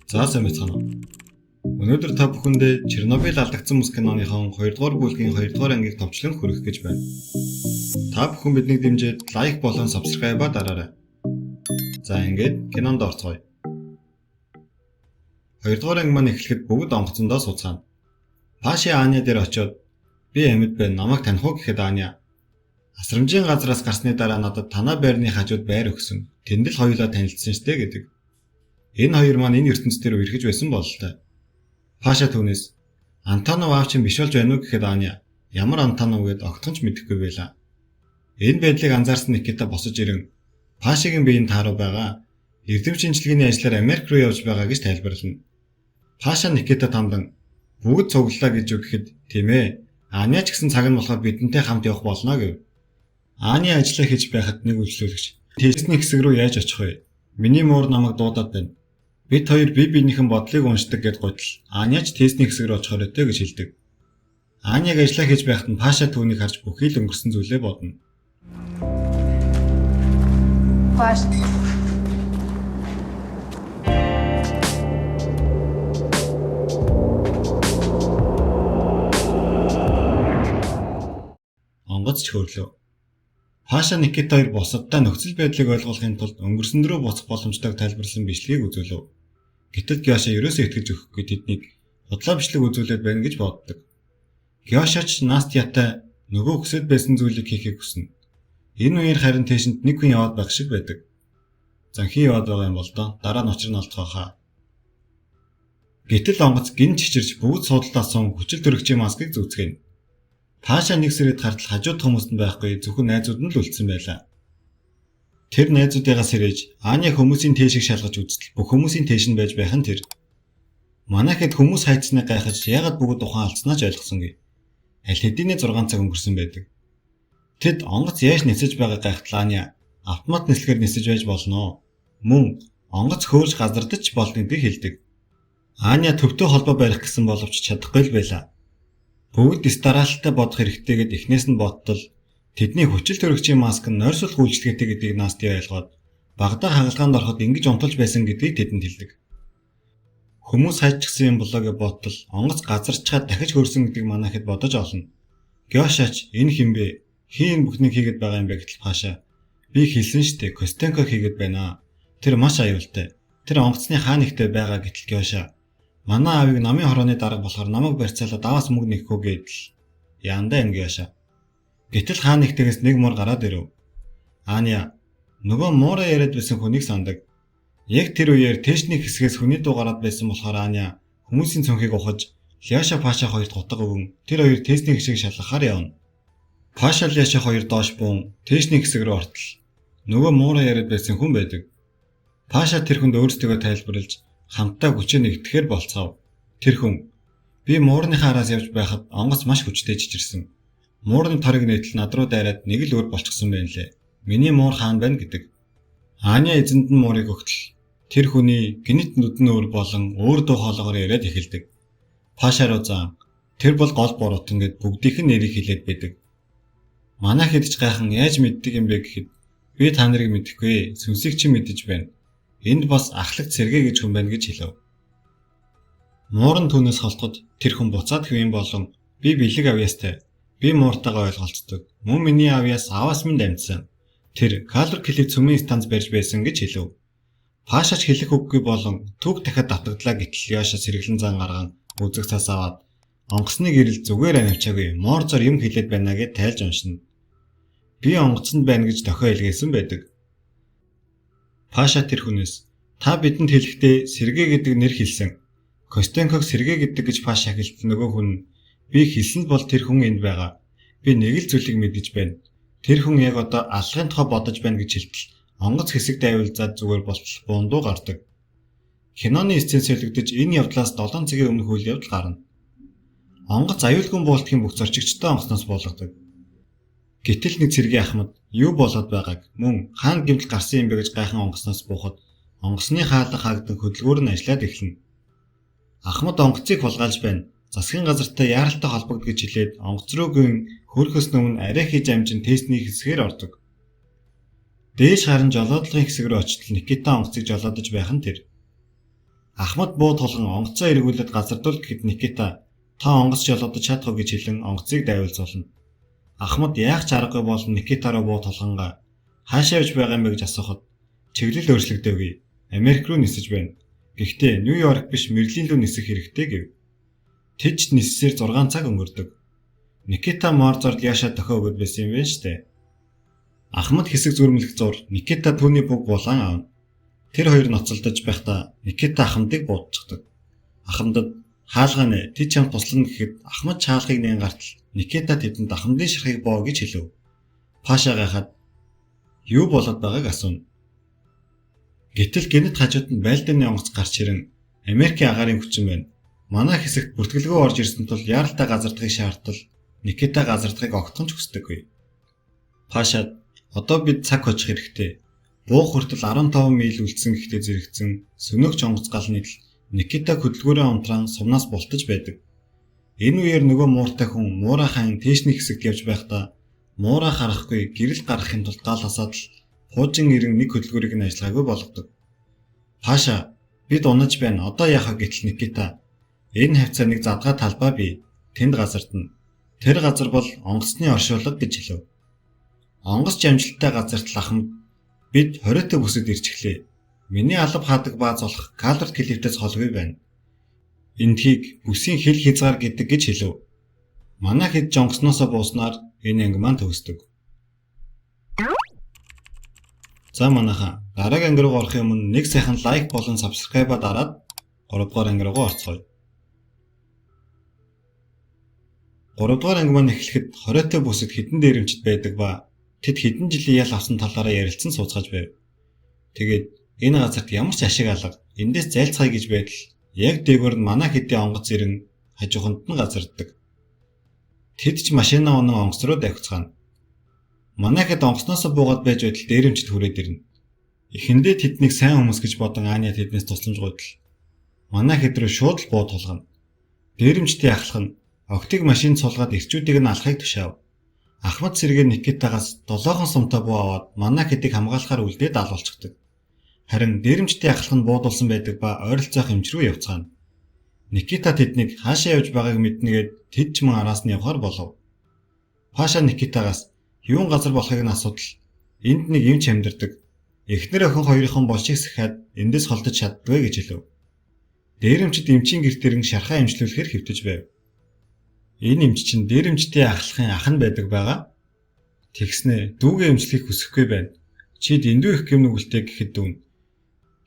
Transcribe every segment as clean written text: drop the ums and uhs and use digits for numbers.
За сайн байцгаана уу. Өнөөдөр та бүхэндээ Чернобыль алдагдсан мөс киноныхон 2 дугаар бүлгийн 2 дугаар ангийг товчлон хүргэх гэж байна. Та бүхэн биднийг дэмжиж лайк болон subscribe дараарай. За ингээд кинонд орцгоё. 2 дугаар анги маань эхлэхэд бүгд онгоцондоо сууцгаана. Паши Аня дээр очиод би амьд байна, намайг таних уу гэхэд Аня асрамжийн газраас гарсны дараа надад танаа байрны хажууд байр өгсөн. Тэнд л хоёулаа танилцсан штэ гэдэг. Энэ хоёр маань энэ ертөнцийн дээр үргэж байсан бололтой. Паша түүнээс Антонов аав чинь биш болж байна уу гэхэд Аня ямар Антонов гэд огтхонч мэдэхгүй байлаа. Энэ байдлыг анзаарсан Никита босож ирэн Пашигийн биеийн тааруу байгаа эрдэм шинжилгээний ажлаар Америк руу явж байгаа гэж тайлбарлана. Паша Никита тандан бүгд цуглалаа гэж үгэхэд тийм ээ. Аня ч гэсэн цаг нь болохоор бидэнтэй хамт явах болно гэв. Аня ажиллаа хийж байхад нэг үйлчлүүлэгч тестний хэсэг рүү яаж очих вэ? Миний муур намайг дуудаад байна. Бид хоёр бие биенийхэн бодлыг уншдаг гэд гуйтал Аняч тестний хэсэг рүү очихоор өтөө гэж хэлдэг. Аняг ажиллаа хийж байхад нь Паша түүнийг харж бүхий л өнгөрсөн зүйлээ бодно. Паш. Онгоц ч хөрлөө. Паша Никита хоёр босоддоо нөхцөл байдлыг ойлгохын тулд өнгөрсөн рүү буцах боломжтойг тайлбарласан бичлэгийг үзүүлв. Гэтэл Гёша ерөөсөө итгэж өгөхгүй тэднийг бодлоо бичлэг үзүүлээд байна гэж боддог. Гёшач Настятай нөгөө хүсэж байсан зүйлийг хийхийг хүснэ. Энэ үеэр харин тэшинд нэг хүн яваад байх шиг байдаг. Занхий яваад байгаа юм бол доо дараа нь очир нь олдох хаа. Гэтэл онгоц гин чичирч бүгд суудлаас сун хүчил төрөгчийн маскыг зүүцгэнэ. Паша нэг сэрэд хартал хажууд хүмүүст нь байхгүй зөвхөн найзууд нь л үлдсэн байлаа. Тэр найзуудыгаас сэрэж Аня хүмүүсийн тээшийг шалгаж үзтэл бүх хүмүүсийн тээш нь байж байх нь тэр. Манайхэд хүмүүс хайцсныг гайхаж яагаад бүгд ухаан алдснаа ч ойлгосонгүй. Аль хэдийнэ 6 цаг өнгөрсөн байдаг. Тэд онгоц яаж нисэж байгааг гайхтал Аня автомат нислэгээр нисэж байж болно. Мөн онгоц хөөрж газардаж болно гэдгийг хэлдэг. Аня төвтэй холбоо барих гэсэн боловч чадахгүй л байлаа. Бүгд стараалттай бодох хэрэгтэй гэд эхнээс нь бодтол тэдний хүчил төрөгчийн маск нь нойрсуулах үйлчлэгээтэй гэдгийг Насти ойлгоод багада хагалгаанд ороход ингэж унтулж байсан гэдгийг тэдэнд хэлдэг. Хүмүүс хайчсан юм болоо гэж бодтол онгоц газарчхаад дахиж хөрсөн гэдгийг манайхэд бодож олно. Гёшач энэ хинбэ? Хийн бүхнийг хийгээд байгаа юм бэ гэтэл Паша. Би хэлсэн штэ Костенко хийгээд байна. Тэр маш аюултай. Тэр онгоцны хаа нэгтэй байгаа гэтэл Гёша. Манай аавыг намын хорооны дарга болохоор намайг барьцаалаад аваас мөнгө нэхүү гэдэл. Яандаа энэ Гёша. Гэтэл хаа нэгтээс нэг муур гараад ирэв. Аня нөгөө муураа яриад байсан хүнийг сандаг. Яг тэр үеэр тэшний хэсгээс хүний дуу гараад байсан болохоор Аня хүмүүсийн цонхыг ухаж Ляша Паша хоёрт гутга өгөн тэр хоёр тэшний хэсгийг шалгахаар явна. Паша Ляша хоёр доош буун тэшний хэсэг рүү ортол нөгөө муураа яриад байсан хүн байдаг. Паша тэр хүнд өөрсдөө тайлбарлаж хамтдаа хүчээ нэгтгэхээр болцгов. Тэр хүн би муурныхаа араас явж байхад онгоц маш хүчтэй чичирсэн. Муурны торыг нээтэл над руу дайраад нэг л өөр болчихсон байна лээ. Миний муур хаан байна гэдэг. Аня эзэнд нь муурыг өгтөл тэр хүний гинт нүдэн өөр болон өөр дуу хоолойгоор яриад эхэлдэг. Паша руу зан тэр бол гол буруутан гэд бүгдийнх нь нэрийг хэлээд байдаг. Манай хэд ч гайхан яаж мэддэг юм бэ гэхэд би та нарыг мэдэхгүй сүнсийг чи мэдэж байна. Энд бас ахлагч сэргээ гэж хүн байна гэж хэлв. Муурын түүнээс холдоход тэр хүн буцаад хэвэн болон би бэлэг авьяастай. Би мууртайгаа ойлголцдог. Мөн миний авьяас аваас минь дамжсан. Тэр калор клип цөмийн станц барьж байсан гэж хэлв. Пашач хэлэх үггүй болон түүх дахиад татагдлаа гэтэл Яша сэргэлэн зан гарган үзэг цаас аваад онгоцны гэрэл зүгээр анивчаагүй муур зор юм хэлээд байна гэж тайлж уншина. Би онгоцонд байна гэж дохио илгээсэн байдаг. Паша тэр хүнээс та бидэнд хэлэхдээ Сергей гэдэг нэр хэлсэн. Костенког Сергей гэдэг гэж Паша хэлт нөгөө хүн би хэлсэн бол тэр хүн энд байгаа. Би нэг л зүйлийг мэдэж байна. Тэр хүн яг одоо алхахын тухай бодож байна гэж хэлтэл онгоц хэсэг дайвалзаад зүгээр болтол бундуу гардаг. Киноны сцен солигдож энэ явдлаас 7 цагийн өмнөх үйл явдал гарна. Онгоц аюулгүй буултгийн бүх зорчигчтой онгоцноос болгодог. Гэтэл нэг цэргийн ахмад юу болоод байгааг мөн хаан гэмтэл гарсан юм бэ гэж гайхан онгоцноос буухад онгоцны хаалга хаагдан хөдөлгүүр нь ажиллаад эхэлнэ. Ахмад онгоцыг хулгайлж байна. Засгийн газартай яаралтай холбогд гэж хэлээд онгоц руугийн хөрөхөөс өмнө арай хийж амжин тестний хэсгээр ордог. Дээш харан жолоодлогын хэсэг рүү очтол Никита онгоцыг жолоодож байх нь тэр. Ахмад буу толгон онгоцоо эргүүлээд газардуул гэхэд Никита та онгоц жолоодож чадах гэж хэлэн онгоцыг дайвалзуулна. Ахмад яах ч аргагүй бол Никита руу буу толгонгаа хаашаа явж байгаа юм бэ гэж асуухад чиглэл өөрчлөгдөөгүй. Америк руу нисэж байна. Гэхдээ Нью-Йорк биш Мерлин руу нисэх хэрэгтэй гэв. Тэд ч ниссээр 6 цаг өнгөрдөг. Никита Морзорд яашаа дохио өгöd байсан юм байна штэ. Ахмад хэсэг зүрмэлэх зур Никита түүний бүг булан аав. Тэр хоёр ноцолдож байхдаа Никита Ахмадыг буудчихдаг. Ахмадад хаалгаа нэ тэд чамд туслана гэхэд Ахмад чаалхыг нээн гартал Никита тэдэнд Ахмадын шархыг боо гэж хэлв. Паша гайхаад юу болоод байгааг асууна. Гэтэл гэнэт хажууд нь байлдааны онгоц гарч ирэн Америкийн агаарын хүчин байна. Манай хэсэгт бүртгэлгүй орж ирсэн тул яаралтай газардахыг шаардтал Никита газардахыг огтхон ч хүсдэггүй. Пашад одоо бид цаг хожих хэрэгтэй. Буух хүртэл 15 миль үлдсэн гэхдээ зэрэгцэн сөнөөгч онгоц галны л Никита хөдөлгөөрөө унтраан сумнаас бултаж байдаг. Энэ үеэр нөгөө мууртай хүн муурахайн тийшний хэсэгт явж байхдаа муураа харахгүй гэрэл гаргахын тулд гал хасаад л хуужин ирэн нэг хөдөлгөөрийг нь ажиллагаагүй болгодог. Паша бид унаж байна. Одоо яах вэ гэтэл Никита энэ хавцаа нэг задгаа талбай бий. Тэнд газардна. Тэр газар бол онгоцны оршуулга гэж хэлв. Онгоц амжилттай газарт л Ахмад бид 20 төв бүсэд ирчихлээ. Миний алба хаадаг бааз болох Калверт клифтээс холгүй байна. Эндхийг бүсийн хил хязгаар гэдэг гэж хэлв. Манай хэд жонгосноосоо бууснаар энэ анги маань төгсдөг. За манайха дараагийн анги руу орох юм нэг сайхан лайк болон сабскрайба дараад 3 дугаар анги руу орцгоё. 3 дугаар анги маань эхлэхэд 20 төв бүсэд хэдэн дээрэмчд байдаг ба тэд хэдэн жилийн ял авсан талаараа ярилцсан сууцгааж байв. Тэгээд энэ газарт ямар ч ашиг алга эндээс зайлцгаая гэж байтал яг дээгүүр нь манай хэдийн онгоц ирэн хажууханд нь газарддаг. Тэд ч машина унан онгоц руу давхицгаана. Манай хэд онгоцноосоо буугаад байж байтал дээрэмчд хүрээд ирнэ. Эхэндээ тэднийг сайн хүмүүс гэж бодон Аня тэднээс тусламж гуйдал. Манай хэд рүү шууд л буу тулгана. Дээрэмчдийн ахлах нь огтыг машин цулгаад ирчүүдийг нь алахыг тушаав. Ахмад сэргээ Никитагаас 7хон сумтай буу аваад манай хэдийг хамгаалахаар үлдээд алуулчихдаг. Харин дээрэмчдийн ахлах нь буудулсан байдаг ба ойролцоох эмч рүү явцгаана. Никита тэднийг хаашаа явж байгааг мэднэгээд тэд ч мөн араас нь явхаар болов. Паша Никитагаас юун газар болохыг нь асуудал. Энд нэг эмч амьдардаг. Эхнэр охин хоёрын болшиг сахиад эндээс холдож чаддгүй гэж хэлв. Дээрэмчд эмчийн гэрт ирэн шархаа эмчлүүлэхээр хэвтэж байв. Энэ эмч чинь дээрэмчдийн ахлахын ах нь байдаг байгаа. Тэгснэ дүүгээ эмчлэхийг хүсэхгүй байна. Чи дэндүү их гэмнүг үлдээ гэхэд дүүн.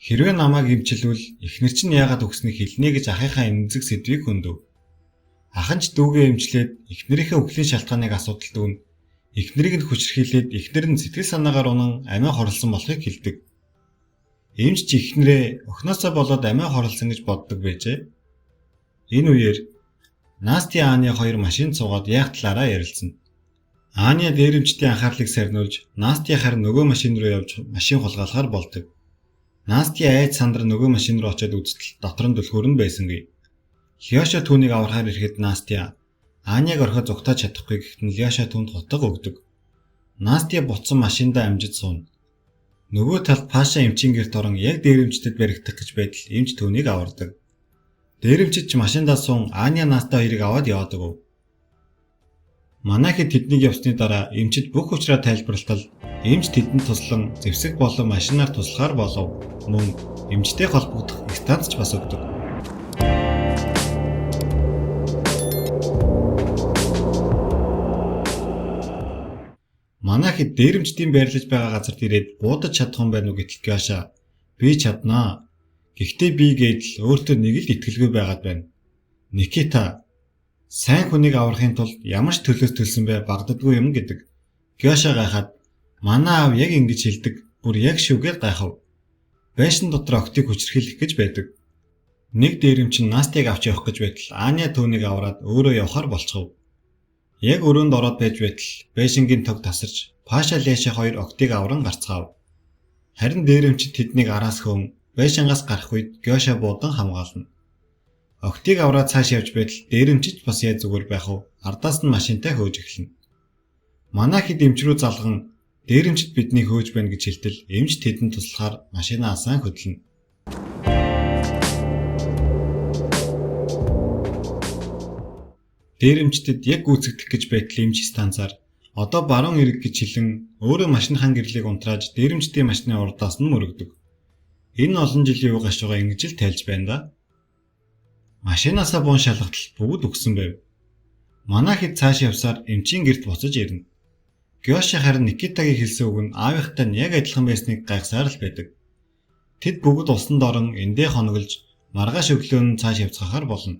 Хэрвээ намайг эмчилвэл эхнэр чинь яагаад өгснийг хэлнэ гэж ахыхаа эмзэг сэдвийг хөндөв. Ах нь ч дүүгээ эмчлээд эхнэрийнхээ өхлийн шалтгааныг асуудал дүүн. Эхнэрийг нь хүчрхийлээд эхнэр нь сэтгэл санаагаар унан амиа хорлсон болохыг хэлдэг. Эмч ч эхнэрээ охиноосоо болоод амиа хорлсон гэж боддог байжээ. Энэ үеэр Насти Аня хоёр машин цугаад яах талаараа ярилцсан. Аня дээрэмчдийн анхаарлыг сарниулж, Насти харин нөгөө машин руу явж машин хулгайлахаар болдог. Насти айд сандраа нөгөө машин руу очиод үзтэл дотор нь түлхүүр нь байсангүй. Лёша түүнийг аврахаар ирэхэд Насти Аняг орхиод зугтааж чадахгүй гэхэд нь Лёша түүнд хутга өгдөг. Насти буцсан машиндаа амжиж сууна. Нөгөө талд Паша эмчийн гэрт орон яг дээрэмчдэд баригдах гэж байтал эмч түүнийг авардаг. Дээрэмчид ч машиндаа суун Аня Настай хоёрыг аваад яваадаг өв. Манай хэд тэднийг явсны дараа эмчид бүх учраа тайлбарлалтал эмч тэдэнд туслан зэвсэг болон машинаар туслахаар болов. Мөн эмчтэй холбогдох станц ч бас өгдөг. Манай хэд дээрэмчдийн байрлаж байгаа газарт ирээд буудаж чадах юм байна уу гэтэл Гяша би чаднаа. Гэхдээ би гэдэл өөртөө нэг л итгэлгүй байгаад байна. Никита сайн хүнийг аврахын тулд ямар ч төлөөс төлсөн бай багддаггүй юм гэдэг. Гяша гайхаад манай аав яг ингэж хэлдэг. Бүр яг шүгээд гайхав. Байшин дотор октыг хүчрхийлэх гэж байдаг. Нэг дээрэмч нь Настиг авч явах гэж байтал Аня түүнийг аваад өөрөө явахаар болчихов. Яг өрөөнд ороод байж байтал байшингийн тог тасарч Паша Леша хоёр октыг авран гарцгаав. Харин дээрэмчид тэднийг араас хөөн байшингаас гарах үед Гёша буудан хамгаална. Октыг аваад цааш явж байтал дээрэмчиж бас яа зүгээр байх вэ? Ардаас нь машинтай хөөж эхэлнэ. Манай хэд эмч рүү залган дээрэмчид бидний хөөж байна гэж хэлтэл эмч тэдэнд туслахаар машинаа асаан хөдлөнө. дээрэмчдэд яг гүйцэгдэх гэж байтал эмч станцаар одоо баруун эрэг гэж хэлэн өөрөө машиныхан гэрлийг унтрааж дээрэмчдийн машины урдаас нь мөрөгдөг. Энэ олон жилийн үе гашууга ингэж л тайлж байна да. Машинаасаа буун шалгатал бүгд өгсөн байв. Манай хэд цааш явсаар эмчийн гэрт буцаж ирнэ. Гёши харин Никитагийн хэлсэн үг нь аавынхтай нь яг адилхан байсныг гайхсаар л байдаг. Тэд бүгд усанд орон эндээ хоноглож маргааш өглөө нь цааш явцгаахаар болно.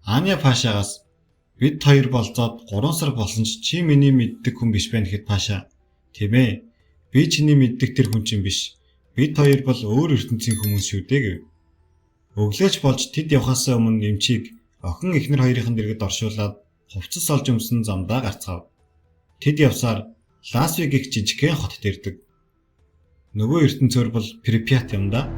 Аня Пашагаас бид хоёр болцоод 3 сар болсон ч чи миний мэддэг хүн биш байна гэхэд Паша тийм ээ. Би чиний мэддэг тэр хүн чинь биш. Бид хоёр бол өөр ертөнцийн хүмүүс шүү дээ гэв. Өглөөч болж тэд явхаас өмнө эмчийг охин эхнэр хоёрын дэргэд оршуулад хувцас олж өмсөн замдаа гарцгаав. Тэд явсаар Лас Вегасын жижигхэн хотод ирдэг. Нөгөө ертөнцөөр бол Припят юм да.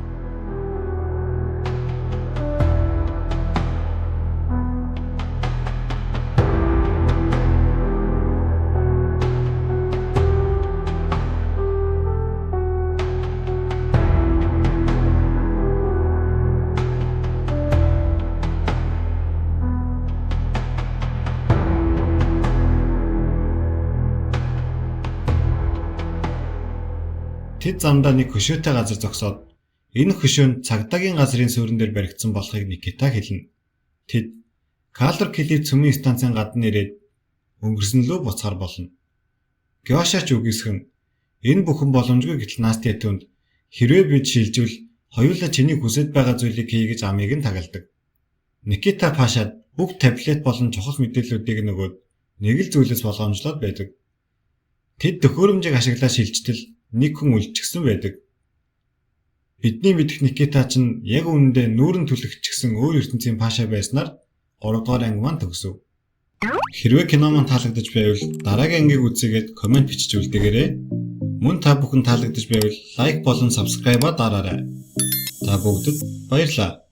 Тэд замдаа нэг хөшөөтэй газар зогсоод энэ хөшөөнд цагдаагийн газрын суурин дээр баригдсан болохыг Никита хэлнэ. Тэд Калор Кили цөмийн станцын гадна ирээд өнгөрсөн лөө буцахаар болно. Гёшач үгүйсгэн энэ бүхэн боломжгүй гэтэл Настя түнд хэрвээ бид шилжвэл хоёулаа чиний хүсэж байгаа зүйлийг хий гэж амийг нь тагалдаг. Никита Пашад бүх таблет болон чухал мэдээллүүдийг нөгөөд нэг л зүйлээс болгоомжлоод байдаг. Тэд төхөөрөмжийг ашиглаад шилжтэл нэг хүн үлдчихсэн байдаг. Бидний мэдэх Никита ч яг үүндээ нүүрэн түлхэгчсэн өөр ертөнцийн Паша байснаар 3 дугаар анги маань төгсөв. Хэрвээ кино маань таалагдж байвал дараагийн ангийг үзээгээд комент бичиж үлдээгээрэй. Мөн та бүхэн таалагдж байвал лайк болон subscribe-а дараарай. Та бүгдэд баярлалаа.